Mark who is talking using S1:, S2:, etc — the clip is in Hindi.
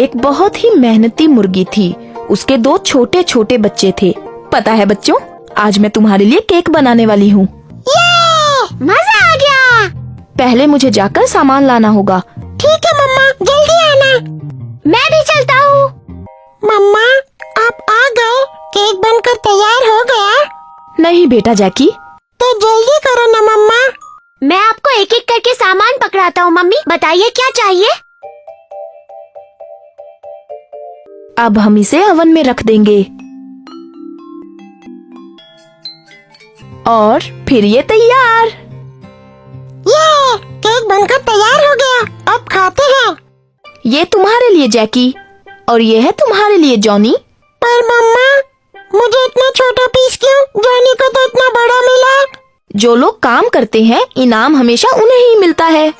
S1: एक बहुत ही मेहनती मुर्गी थी। उसके 2 छोटे छोटे बच्चे थे। पता है बच्चों, आज मैं तुम्हारे लिए केक बनाने वाली हूँ।
S2: ये मजा आ गया।
S1: पहले मुझे जाकर सामान लाना होगा।
S2: ठीक है मम्मा, जल्दी आना। मैं भी चलता हूँ। मम्मा, आप आ गए? केक बनकर तैयार हो गया?
S1: नहीं बेटा जैकी।
S2: तो जल्दी करो ना मम्मा। मैं आपको एक एक करके सामान पकड़ाता हूँ। मम्मी बताइए क्या चाहिए?
S1: अब हम इसे ओवन में रख देंगे और फिर ये तैयार।
S2: ये केक बनकर तैयार हो गया। अब खाते हैं।
S1: ये तुम्हारे लिए जैकी और ये है तुम्हारे लिए जॉनी।
S2: पर मम्मा, मुझे इतना छोटा पीस क्यों? जॉनी को तो इतना बड़ा मिला।
S1: जो लोग काम करते हैं इनाम हमेशा उन्हें ही मिलता है।